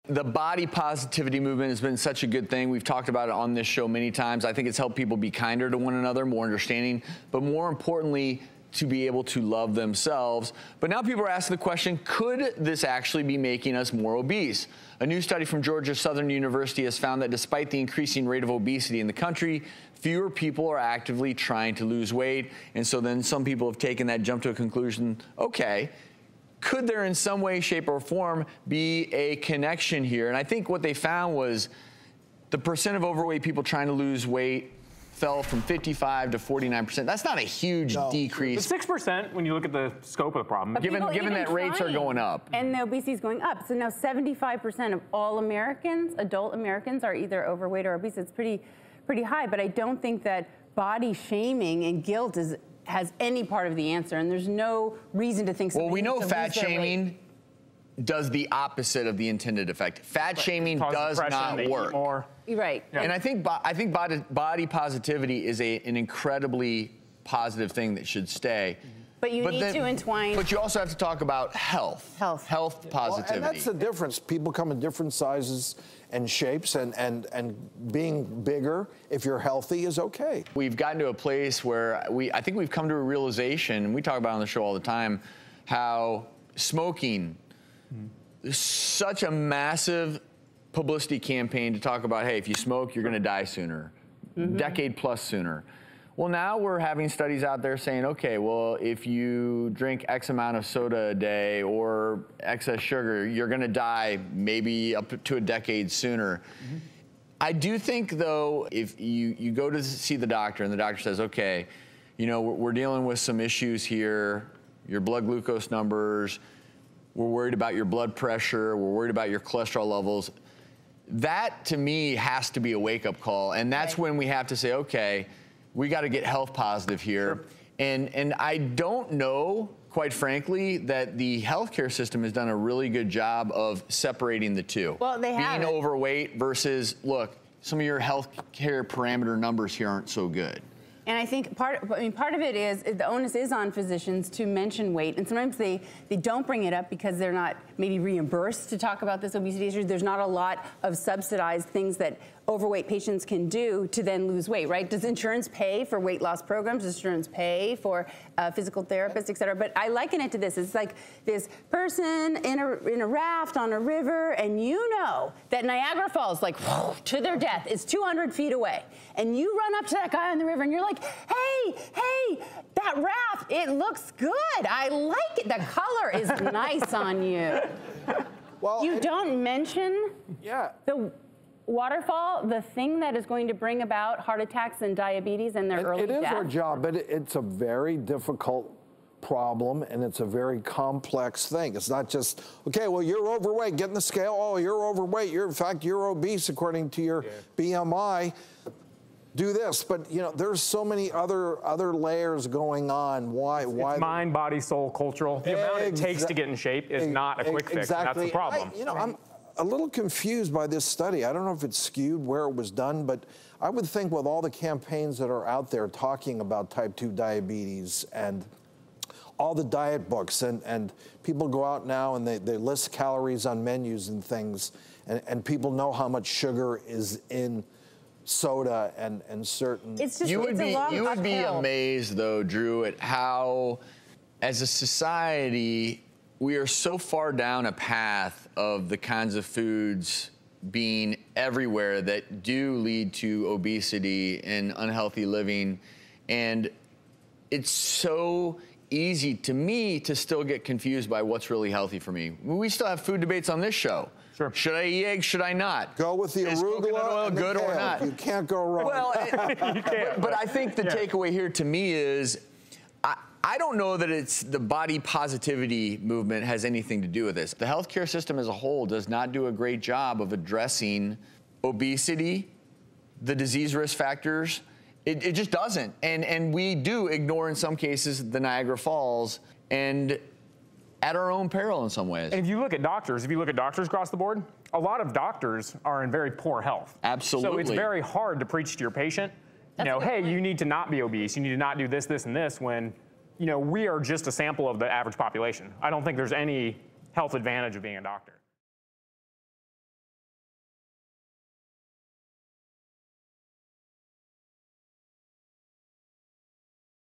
The body positivity movement has been such a good thing. We've talked about it on this show many times. I think it's helped people be kinder to one another, more understanding, but more importantly, to be able to love themselves. But now people are asking the question, could this actually be making us more obese? A new study from Georgia Southern University has found that despite the increasing rate of obesity in the country, fewer people are actively trying to lose weight. And so then some people have taken that jump to a conclusion, okay, could there in some way, shape, or form be a connection here? And I think what they found was the percent of overweight people trying to lose weight fell from 55 to 49%. That's not a huge decrease. But 6% when you look at the scope of the problem. Given that rates are going up. And the obesity is going up. So now 75% of all Americans, adult Americans, are either overweight or obese. It's pretty high, but I don't think that body shaming and guilt has any part of the answer, and there's no reason to think so. Well, we know fat shaming does the opposite of the intended effect. Fat shaming does not work. Right. Yeah. And I think body positivity is an incredibly positive thing that should stay. But you need to entwine. But you also have to talk about health positivity. Well, and that's the difference. People come in different sizes and shapes, and being bigger, if you're healthy, is okay. We've gotten to a place where I think we've come to a realization, and we talk about it on the show all the time, how smoking, such a massive publicity campaign to talk about, hey, if you smoke, you're going to die sooner, decade plus sooner. Well, now we're having studies out there saying, okay, well, if you drink X amount of soda a day or excess sugar, you're going to die maybe up to a decade sooner. I do think, though, if you go to see the doctor and the doctor says, okay, you know, we're dealing with some issues here, your blood glucose numbers, we're worried about your blood pressure, we're worried about your cholesterol levels, that, to me, has to be a wake-up call. And that's when we have to say, okay, we got to get health positive here. And I don't know, quite frankly, that the healthcare system has done a really good job of separating the two. Well, they have. Being overweight versus, look, some of your healthcare parameter numbers here aren't so good. And I think part of it is the onus is on physicians to mention weight, and sometimes they don't bring it up because they're not maybe reimbursed to talk about this obesity issue. There's not a lot of subsidized things that overweight patients can do to then lose weight, right? Does insurance pay for weight loss programs? Does insurance pay for physical therapists, et cetera? But I liken it to this. It's like this person in a raft on a river, and you know that Niagara Falls, like, to their death, is 200 feet away. And you run up to that guy on the river, and you're like, hey, that raft, it looks good. I like it. The color is nice on you. Well, you don't mention the waterfall, the thing that is going to bring about heart attacks and diabetes and their early death. It is our job, but it's a very difficult problem, and it's a very complex thing. It's not just, okay, well, you're overweight, get in the scale, oh, you're overweight, in fact, you're obese according to your BMI. Do this, but you know, there's so many other layers going on. Why? It's mind, body, soul, cultural. The amount it takes to get in shape is not a quick fix. That's the problem. I'm a little confused by this study. I don't know if it's skewed where it was done, but I would think with all the campaigns that are out there talking about type 2 diabetes and all the diet books, and people go out now and they list calories on menus and things, and people know how much sugar is in soda and certain. It's just, you would be amazed, though, Drew, at how, as a society, we are so far down a path of the kinds of foods being everywhere that do lead to obesity and unhealthy living. And it's so easy to me to still get confused by what's really healthy for me. We still have food debates on this show. Sure. Should I eat eggs? Should I not? Go with the arugula oil, and good or not? You can't go wrong. Well, but I think the takeaway here to me is I don't know that it's the body positivity movement has anything to do with this. The healthcare system as a whole does not do a great job of addressing obesity, the disease risk factors. It just doesn't. And we do ignore, in some cases, the Niagara Falls, and at our own peril in some ways. And if you look at doctors across the board, a lot of doctors are in very poor health. Absolutely. So it's very hard to preach to your patient, you know, hey, you need to not be obese, you need to not do this, this, and this, when, you know, we are just a sample of the average population. I don't think there's any health advantage of being a doctor.